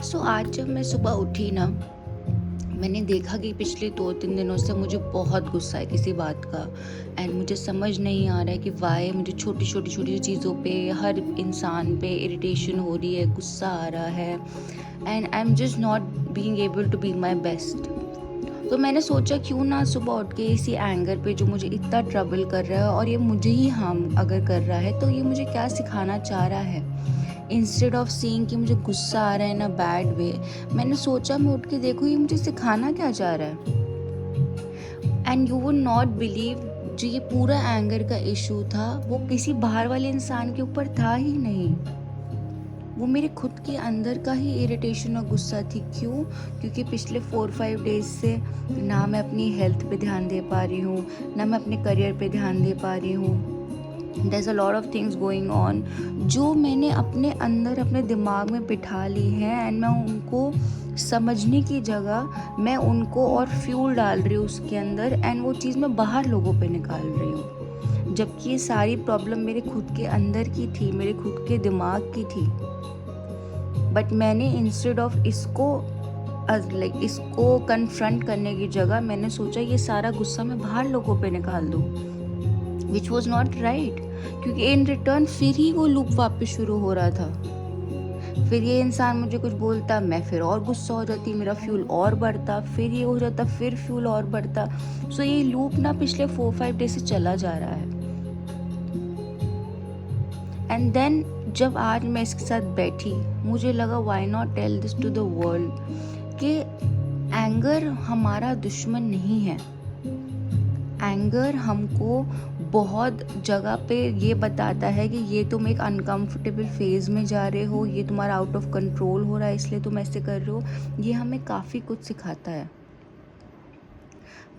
सो आज जब मैं सुबह उठी ना, मैंने देखा कि पिछले 2-3 दिनों से मुझे बहुत गुस्सा है किसी बात का। एंड मुझे समझ नहीं आ रहा है कि वाई मुझे छोटी-छोटी चीज़ों पे, हर इंसान पे इरिटेशन हो रही है, गुस्सा आ रहा है and I am just not being able to be my best. तो मैंने सोचा क्यों ना सुबह उठ के इसी एंगर पे जो मुझे इतना ट्रबल कर रहा है और ये मुझे ही हार्म अगर कर रहा है तो ये मुझे क्या सिखाना चाह रहा है। इंस्टेड ऑफ सीइंग कि मुझे गुस्सा आ रहा है इन अ बैड वे, मैंने सोचा मैं उठ के देखूँ ये मुझे सिखाना क्या चाह रहा है। And you would not believe, जो ये पूरा एंगर का इशू था वो किसी बाहर वाले इंसान के ऊपर था ही नहीं, वो मेरे खुद के अंदर का ही इरिटेशन और गुस्सा थी। क्यों? क्योंकि पिछले 4-5 डेज से ना मैं अपनी हेल्थ पे ध्यान दे पा रही हूँ, ना मैं अपने करियर पे ध्यान दे पा रही हूँ। There is a lot of things going on जो मैंने अपने अंदर अपने दिमाग में बिठा ली हैं एंड मैं उनको समझने की जगह मैं उनको और फ्यूल डाल रही हूँ उसके अंदर एंड वो चीज़ मैं बाहर लोगों पे निकाल रही हूँ, जबकि ये सारी प्रॉब्लम मेरे खुद के अंदर की थी, मेरे खुद के दिमाग की थी। बट मैंने इंस्टेड ऑफ इसको कन्फ्रंट करने की जगह मैंने सोचा ये सारा गुस्सा मैं बाहर लोगों पे निकाल दूँ, विच वॉज नॉट राइट। क्योंकि इन रिटर्न फिर ही वो लूप वापस शुरू हो रहा था। फिर ये इंसान मुझे कुछ बोलता, मैं फिर और गुस्सा हो जाती, मेरा फ्यूल और बढ़ता, फिर ये हो जाता, फिर फ्यूल और बढ़ता। सो ये लूप ना पिछले 4-5 डेज से चला जा रहा है। एंड देन जब आज मैं इसके साथ बैठी, मुझे लगा why not tell this to the world कि एंगर हमारा दुश्मन नहीं है। एंगर हमको बहुत जगह पे ये बताता है कि ये तुम एक अनकंफर्टेबल फेज में जा रहे हो, ये तुम्हारा आउट ऑफ कंट्रोल हो रहा है इसलिए तुम ऐसे कर रहे हो। ये हमें काफ़ी कुछ सिखाता है।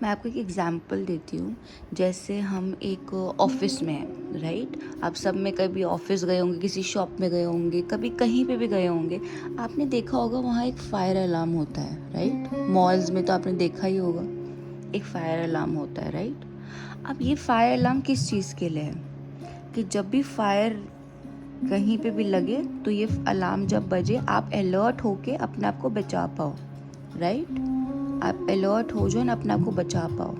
मैं आपको एक एग्जांपल देती हूँ। जैसे हम एक ऑफिस में हैं, राइट? आप सब में कभी ऑफिस गए होंगे, किसी शॉप में गए होंगे, कभी कहीं पे भी गए होंगे। आपने देखा होगा वहाँ एक फायर अलार्म होता है, राइट? मॉल्स में तो आपने देखा ही होगा, एक फायर अलार्म होता है, राइट? अब ये फायर अलार्म किस चीज़ के लिए है? कि जब भी फायर कहीं पे भी लगे तो ये अलार्म जब बजे आप अलर्ट होके अपने आप को बचा पाओ, राइट? आप अलर्ट हो जाओ ना, अपने आप को बचा पाओ।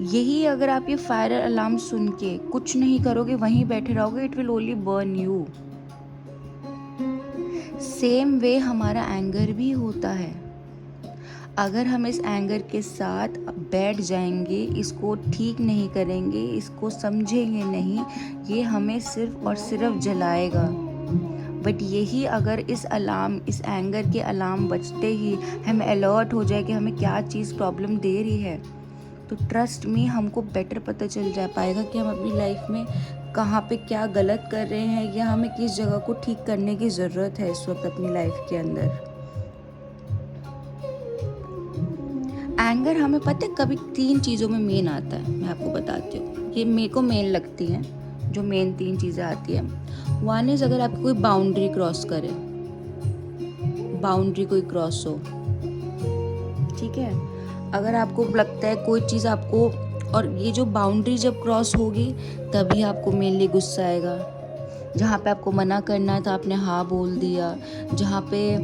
यही अगर आप ये फायर अलार्म सुन के कुछ नहीं करोगे, वहीं बैठे रहोगे, it will only burn you. Same way हमारा एंगर भी होता है। अगर हम इस एंगर के साथ बैठ जाएंगे, इसको ठीक नहीं करेंगे, इसको समझेंगे नहीं, ये हमें सिर्फ और सिर्फ जलाएगा। बट यही अगर इस एंगर के अलार्म बजते ही हम अलर्ट हो जाए कि हमें क्या चीज़ प्रॉब्लम दे रही है, तो ट्रस्ट मी हमको बेटर पता चल जा पाएगा कि हम अपनी लाइफ में कहाँ पे क्या गलत कर रहे हैं या हमें किस जगह को ठीक करने की ज़रूरत है इस वक्त अपनी लाइफ के अंदर। एंगर हमें पता है कभी 3 चीज़ों में मेन आता है, मैं आपको बताती हूँ। ये मेरे को मेन लगती हैं, जो मेन 3 चीज़ें आती हैं। वन इज़ अगर आपकी कोई बाउंड्री क्रॉस करे, बाउंड्री कोई क्रॉस हो, ठीक है? अगर आपको लगता है कोई चीज़ आपको, और ये जो बाउंड्री जब क्रॉस होगी तभी आपको मेनली गुस्सा आएगा। जहाँ पे आपको मना करना था आपने हाँ बोल दिया, जहाँ पे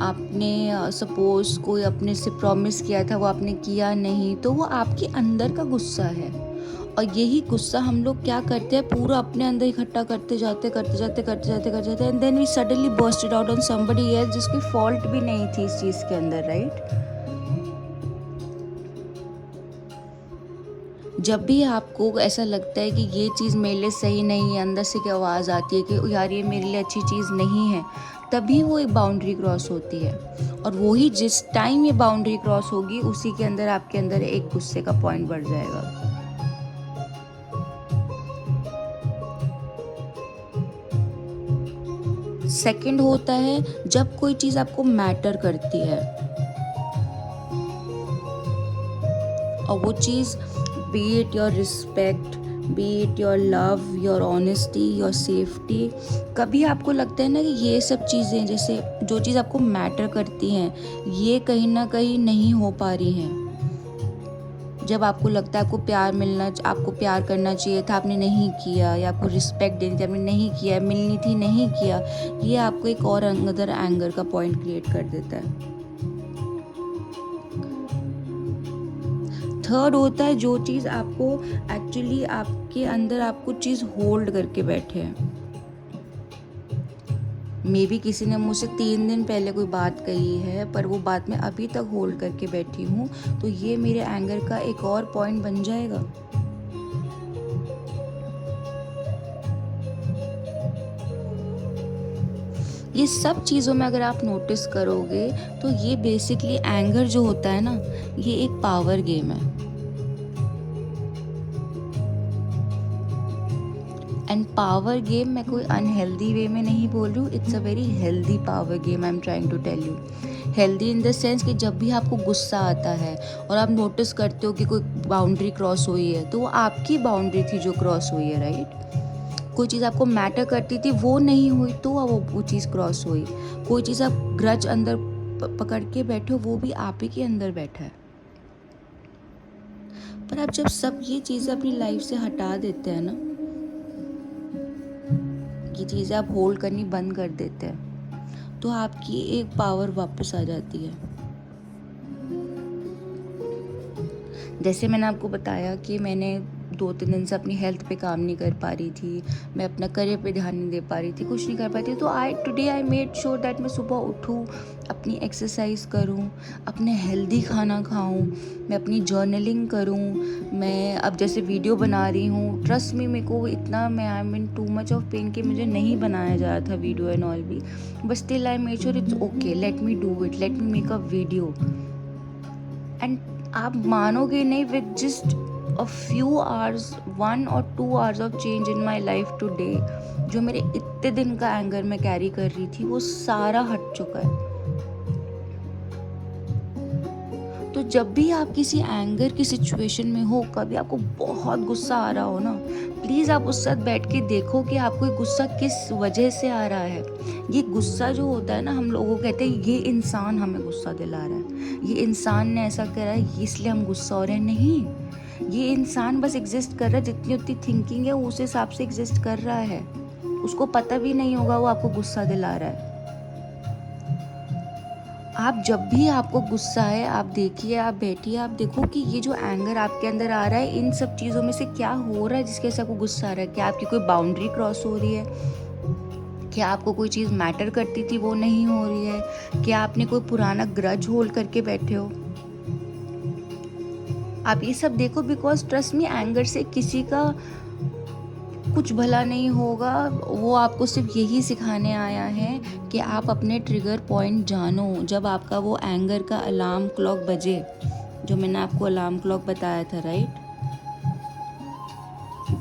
आपने सपोज़ कोई अपने से प्रॉमिस किया था वो आपने किया नहीं, तो वो आपके अंदर का गुस्सा है। और यही गुस्सा हम लोग क्या करते हैं, पूरा अपने अंदर इकट्ठा करते जाते and then we suddenly burst out on somebody else जिसकी फॉल्ट भी नहीं थी इस चीज़ के अंदर, राइट? जब भी आपको ऐसा लगता है कि ये चीज़ मेरे लिए सही नहीं है, अंदर से क्या आवाज़ आती है कि यार ये मेरे लिए अच्छी चीज़ नहीं है, तभी वो एक बाउंड्री क्रॉस होती है। और वही जिस टाइम ये बाउंड्री क्रॉस होगी उसी के अंदर आपके अंदर एक गुस्से का पॉइंट बढ़ जाएगा। सेकंड होता है जब कोई चीज़ आपको मैटर करती है और वो चीज़, be it your respect, be it your love, your honesty, your safety, कभी आपको लगता है ना कि ये सब चीज़ें, जैसे जो चीज़ आपको मैटर करती हैं, ये कहीं ना कहीं नहीं हो पा रही हैं, जब आपको लगता है आपको प्यार करना चाहिए था, आपने नहीं किया, या आपको रिस्पेक्ट देनी थी, आपने नहीं किया, मिलनी थी, नहीं किया, ये आपको एक और अंदर एंगर का पॉइंट क्रिएट कर देता है। थर्ड होता है जो चीज़ आपको एक्चुअली आपके अंदर आपको चीज़ होल्ड करके बैठे हैं। मे बी किसी ने मुझसे 3 दिन पहले कोई बात कही है, पर वो बात मैं अभी तक होल्ड करके बैठी हूँ, तो ये मेरे एंगर का एक और पॉइंट बन जाएगा। ये सब चीज़ों में अगर आप नोटिस करोगे तो ये बेसिकली एंगर जो होता है ना, ये एक पावर गेम है। एंड पावर गेम मैं कोई अनहेल्दी वे में नहीं बोल रही हूँ, it's a very healthy power game I am trying to tell you. Healthy in the sense कि जब भी आपको गुस्सा आता है और आप नोटिस करते हो कि कोई बाउंड्री क्रॉस हुई है, तो वो आपकी बाउंड्री थी जो क्रॉस हुई है, राइट? कोई चीज़ आपको मैटर करती थी, वो नहीं हुई, तो वो चीज़ क्रॉस हुई। कोई चीज़ आप ग्रज अंदर पकड़ के बैठे हो, वो भी आप ही के अंदर बैठा है। पर आप जब सब ये चीज़ें अपनी लाइफ से हटा देते हैं ना, ये चीज़ें आप होल्ड करनी बंद कर देते हैं, तो आपकी एक पावर वापस आ जाती है। जैसे मैंने आपको बताया कि मैंने 2-3 दिन से अपनी हेल्थ पे काम नहीं कर पा रही थी, मैं अपना करियर पे ध्यान नहीं दे पा रही थी, कुछ नहीं कर पाती, तो today I made sure that मैं सुबह उठूँ, अपनी एक्सरसाइज करूँ, अपने हेल्दी खाना खाऊँ, मैं अपनी जर्नलिंग करूँ। मैं अब जैसे वीडियो बना रही हूँ, ट्रस्ट मी, मेरे को इतना I am in too much of pain कि मुझे नहीं बनाया जा रहा था वीडियो एंड ऑल भी, but still I made sure it's okay, let me do it, let me make a video. And आप मानोगे नहीं, with just a few hours, 1 or 2 hours of change in my life today, जो मेरे इतने दिन का anger मैं carry कर रही थी, वो सारा हट चुका है। तो जब भी आप किसी एंगर की सिचुएशन में हो, कभी आपको बहुत गुस्सा आ रहा हो ना, प्लीज़ आप उस साथ बैठ के देखो कि आपको ये गुस्सा किस वजह से आ रहा है। ये गुस्सा जो होता है ना, हम लोगों को कहते हैं ये इंसान हमें गुस्सा दिला रहा है, ये इंसान ने ऐसा करा है इसलिए हम गुस्सा हो रहे हैं। नहीं, ये इंसान बस एग्जिस्ट कर रहा है, जितनी उतनी थिंकिंग है उस हिसाब से एग्जिस्ट कर रहा है, उसको पता भी नहीं होगा वो आपको गुस्सा दिला रहा है। आप जब भी आपको गुस्सा है, आप देखिए, आप बैठिए, आप देखो कि ये जो एंगर आपके अंदर आ रहा है, इन सब चीज़ों में से क्या हो रहा है जिसकी वजह से आपको गुस्सा आ रहा है। क्या आपकी कोई बाउंड्री क्रॉस हो रही है? क्या आपको कोई चीज़ मैटर करती थी वो नहीं हो रही है? क्या आपने कोई पुराना ग्रज होल्ड करके बैठे हो? आप ये सब देखो, बिकॉज ट्रस्ट मी, एंगर से किसी का कुछ भला नहीं होगा। वो आपको सिर्फ यही सिखाने आया है कि आप अपने ट्रिगर पॉइंट जानो। जब आपका वो एंगर का अलार्म क्लॉक बजे, जो मैंने आपको अलार्म क्लॉक बताया था, राइट?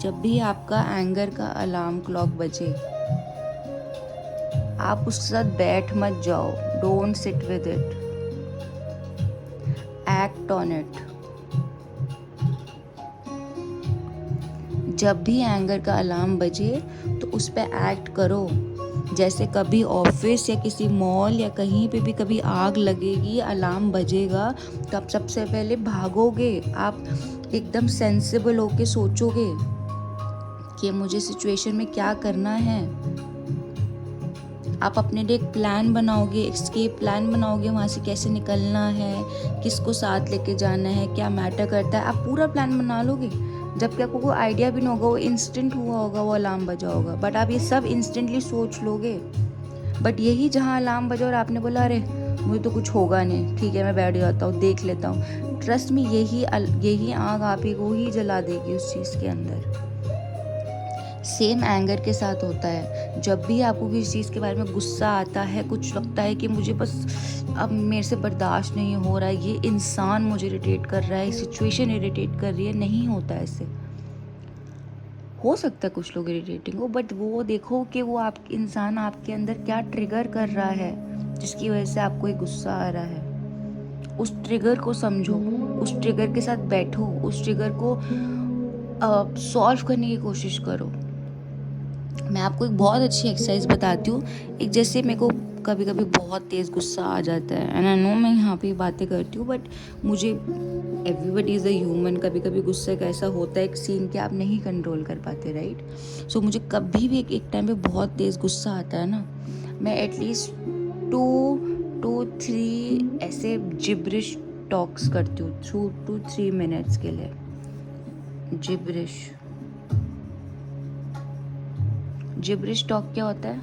जब भी आपका एंगर का अलार्म क्लॉक बजे, आप उसके साथ बैठ मत जाओ, don't sit with it, act on it. जब भी एंगर का अलार्म बजे तो उस पर एक्ट करो। जैसे कभी ऑफिस या किसी मॉल या कहीं पे भी कभी आग लगेगी, अलार्म बजेगा, तो आप सबसे पहले भागोगे। आप एकदम सेंसिबल होके सोचोगे कि मुझे सिचुएशन में क्या करना है। आप अपने लिए एक प्लान बनाओगे, एस्केप प्लान बनाओगे, वहाँ से कैसे निकलना है, किसको साथ लेके जाना है, क्या मैटर करता है, आप पूरा प्लान बना लोगे। जबकि आपको कोई आइडिया भी नहीं होगा, वो इंस्टेंट हुआ होगा, वो अलार्म बजा होगा, बट आप ये सब इंस्टेंटली सोच लोगे। बट यही जहाँ अलार्म बजा और आपने बोला अरे मुझे तो कुछ होगा नहीं, ठीक है मैं बैठ जाता हूँ, देख लेता हूँ, ट्रस्ट मी, यही आग आप ही को ही जला देगी उस चीज़ के अंदर। सेम एंगर के साथ होता है। जब भी आपको किसी चीज़ के बारे में गुस्सा आता है, कुछ लगता है कि मुझे बस अब मेरे से बर्दाश्त नहीं हो रहा है, ये इंसान मुझे इरिटेट कर रहा है, सिचुएशन इरिटेट कर रही है, नहीं होता ऐसे। हो सकता है कुछ लोग इरिटेटिंग हो, बट वो देखो कि वो इंसान आपके अंदर क्या ट्रिगर कर रहा है जिसकी वजह से आपको ये गुस्सा आ रहा है। उस ट्रिगर को समझो, उस ट्रिगर के साथ बैठो, उस ट्रिगर को सॉल्व करने की कोशिश करो। मैं आपको एक बहुत अच्छी एक्सरसाइज बताती हूँ। एक जैसे मेरे को कभी कभी बहुत तेज़ गुस्सा आ जाता है, एंड आई नो मैं यहाँ पे बातें करती हूँ, बट मुझे एवरीबडी इज़ अ ह्यूमन, कभी कभी गुस्से का ऐसा होता है एक सीन कि आप नहीं कंट्रोल कर पाते, राइट? सो मुझे कभी भी एक टाइम पे बहुत तेज़ गुस्सा आता है ना, मैं एटलीस्ट 2 to 3 ऐसे जिब्रिश टॉक्स करती हूँ 2 to 3 मिनट्स के लिए। जिब्रिश टॉक क्या होता है?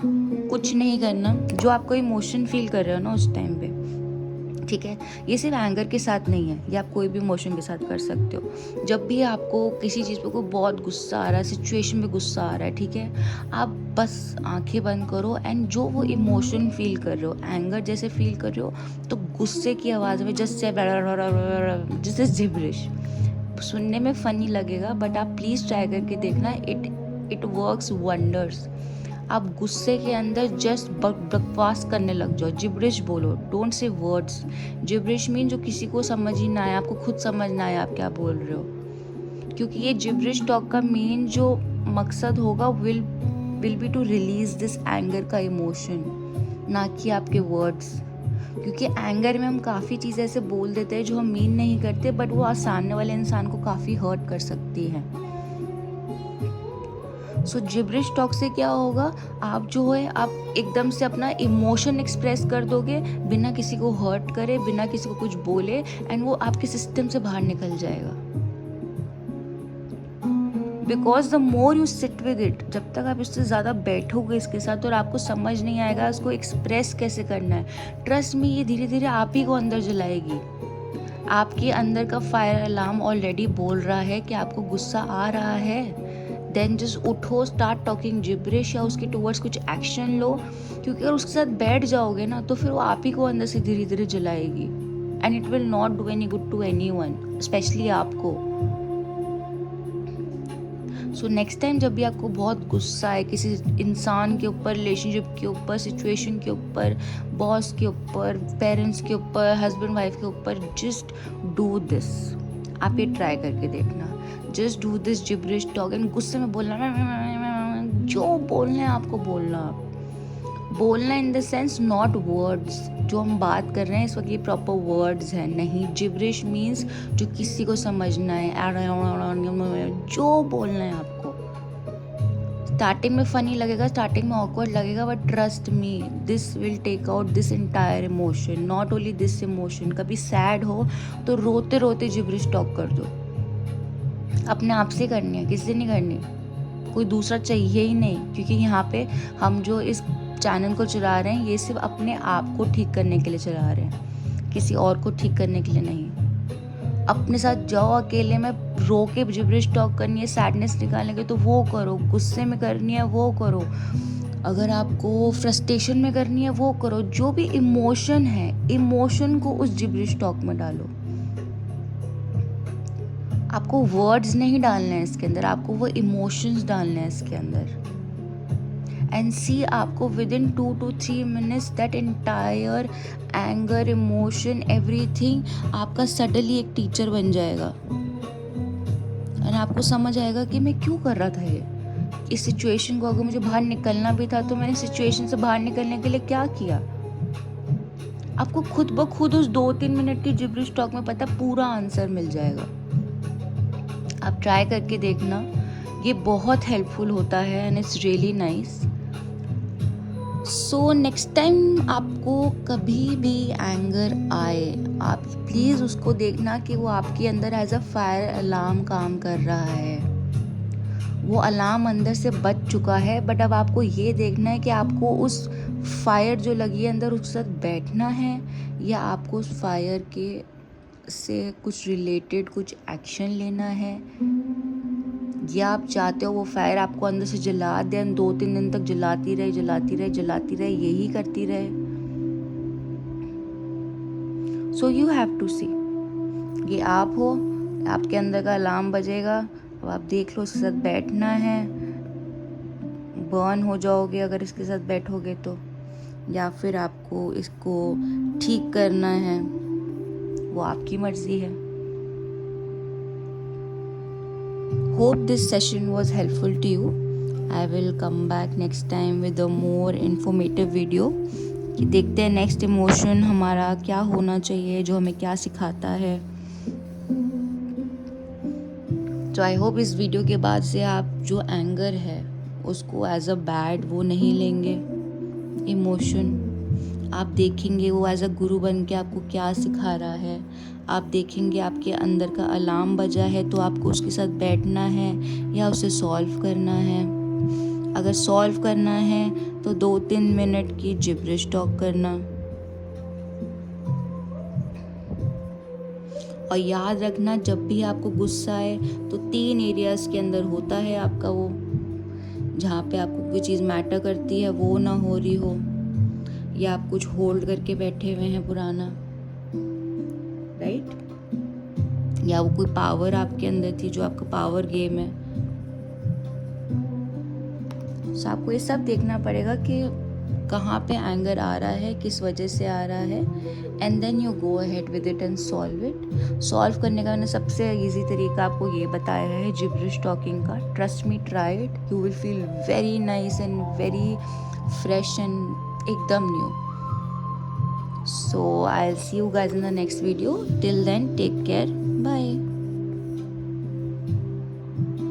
कुछ नहीं करना, जो आपको इमोशन फील कर रहे हो ना उस टाइम पे, ठीक है? ये सिर्फ एंगर के साथ नहीं है, ये आप कोई भी इमोशन के साथ कर सकते हो। जब भी आपको किसी चीज़ पे कोई बहुत गुस्सा आ रहा है, सिचुएशन पे गुस्सा आ रहा है, ठीक है, आप बस आंखें बंद करो एंड जो वो इमोशन फील कर रहे हो, एंगर जैसे फील कर रहे हो, तो गुस्से की आवाज़ में जैसे जिब्रिश सुनने में फ़नी लगेगा, बट आप प्लीज़ ट्राई करके देखना, इट वर्क्स वंडर्स। आप गुस्से के अंदर जस्ट बकवास करने लग जाओ, जिब्रिश बोलो, don't say words. Gibberish mean जो किसी को समझ ही ना आए, आपको खुद समझ ना आए आप क्या बोल रहे हो, क्योंकि ये जिब्रिश टॉक का मेन जो मकसद होगा will be to release this anger का इमोशन, ना कि आपके वर्ड्स। क्योंकि एंगर में हम काफ़ी चीज़ें ऐसे बोल देते हैं जो हम मीन नहीं करते, बट वो सामने वाले इंसान को काफ़ी हर्ट कर सकती है। सो जिब्रिश टॉक से क्या होगा, आप जो है आप एकदम से अपना इमोशन एक्सप्रेस कर दोगे बिना किसी को हर्ट करे, बिना किसी को कुछ बोले, एंड वो आपके सिस्टम से बाहर निकल जाएगा। Because the more you sit with it, जब तक आप इससे ज़्यादा बैठोगे इसके साथ और आपको समझ नहीं आएगा उसको एक्सप्रेस कैसे करना है, ट्रस्ट में ये धीरे धीरे आप ही को अंदर जलाएगी। आपके अंदर का फायर अलार्म ऑलरेडी बोल रहा है कि आपको गुस्सा आ रहा है, देन जस्ट उठो, स्टार्ट टॉकिंग जिब्रिश या उसके टूवर्ड्स कुछ एक्शन लो, क्योंकि अगर उसके साथ बैठ जाओगे ना तो फिर वो आप ही को अंदर से धीरे धीरे जलाएगी, and it will not do any good to anyone, specially आपको। सो नेक्स्ट टाइम जब भी आपको बहुत गुस्सा है किसी इंसान के ऊपर, रिलेशनशिप के ऊपर, सिचुएशन के ऊपर, बॉस के ऊपर, पेरेंट्स के ऊपर, हस्बैंड वाइफ के ऊपर, जस्ट डू दिस। आप ये ट्राई करके देखना, just do this gibberish talk, and गुस्से में बोलना, जो बोलना है आपको बोलना इन द सेंस नॉट वर्ड्स। जो हम बात कर रहे हैं इस वक्त ये प्रॉपर वर्ड्स हैं नहीं, जिब्रिश मीन्स जो किसी को समझना है, जो बोलना है आपको। स्टार्टिंग में फनी लगेगा, स्टार्टिंग में ऑकवर्ड लगेगा, but trust me, this will take out this entire emotion, not only this emotion. कभी सैड हो तो रोते रोते जिब्रिश टॉक कर दो, अपने आप से करनी है, किसी से नहीं करनी, कोई दूसरा चाहिए ही नहीं। क्योंकि यहाँ पे हम जो इस चैनल को चला रहे हैं ये सिर्फ अपने आप को ठीक करने के लिए चला रहे हैं, किसी और को ठीक करने के लिए नहीं। अपने साथ जाओ, अकेले में रो के जिब्रिश टॉक करनी है, सैडनेस निकालने के तो वो करो, गुस्से में करनी है वो करो, अगर आपको फ्रस्ट्रेशन में करनी है वो करो, जो भी इमोशन है, इमोशन को उस जिब्रिश टॉक में डालो। आपको वर्ड्स नहीं डालने हैं इसके अंदर, आपको वो इमोशंस डालने हैं इसके अंदर, एंड सी आपको with in 2 to 3 minutes that entire anger, emotion, everything आपका सडनली एक टीचर बन जाएगा, एंड आपको समझ आएगा कि मैं क्यों कर रहा था ये, इस सिचुएशन को अगर मुझे बाहर निकलना भी था तो मैंने सिचुएशन से बाहर निकलने के लिए क्या किया। आपको खुद ब खुद उस 2-3 मिनट की जिब्रिश टॉक में पता पूरा आंसर मिल जाएगा। आप ट्राई करके देखना, ये बहुत हेल्पफुल होता है and it's really nice. So next time आपको कभी भी एंगर आए, आप प्लीज़ उसको देखना कि वो आपके अंदर एज अ फायर अलार्म काम कर रहा है, वो अलार्म अंदर से बच चुका है, बट अब आपको ये देखना है कि आपको उस फायर जो लगी है अंदर उसके साथ बैठना है, या आपको उस फायर के से कुछ रिलेटेड कुछ एक्शन लेना है, या आप चाहते हो वो फायर आपको अंदर से जला दे, 2-3 दिन तक जलाती रहे, यही करती रहे। सो यू हैव टू सी, ये आप हो, आपके अंदर का अलार्म बजेगा, अब आप देख लो उसके साथ बैठना है, बर्न हो जाओगे अगर इसके साथ बैठोगे तो, या फिर आपको इसको ठीक करना है, वो आपकी मर्जी है। Hope this session was helpful to you. I will come back next time with a more informative video. कि देखते हैं नेक्स्ट इमोशन हमारा क्या होना चाहिए, जो हमें क्या सिखाता है। तो आई होप इस वीडियो के बाद से आप जो एंगर है उसको एज अ बैड वो नहीं लेंगे इमोशन। आप देखेंगे वो एज अ गुरु बन के आपको क्या सिखा रहा है। आप देखेंगे आपके अंदर का अलार्म बजा है तो आपको उसके साथ बैठना है या उसे सॉल्व करना है। अगर सॉल्व करना है तो 2-3 मिनट की जिब्रिश टॉक करना। और याद रखना, जब भी आपको गुस्सा आए तो 3 एरियाज के अंदर होता है आपका वो, जहाँ पे आपको कोई चीज़ मैटर करती है वो ना हो रही हो, या आप कुछ होल्ड करके बैठे हुए हैं पुराना, राइट, या वो कोई पावर आपके अंदर थी जो आपका पावर गेम है। सो आपको ये सब देखना पड़ेगा कि कहाँ पे एंगर आ रहा है, किस वजह से आ रहा है, and then you go ahead with it and solve it. Solve करने का मैंने सबसे इजी तरीका आपको ये बताया है, जिब्रिश टॉकिंग का। Trust me, try it, you will feel very nice and very fresh and एकदम new. So I'll see you guys in the next video. Till then, take care. Bye.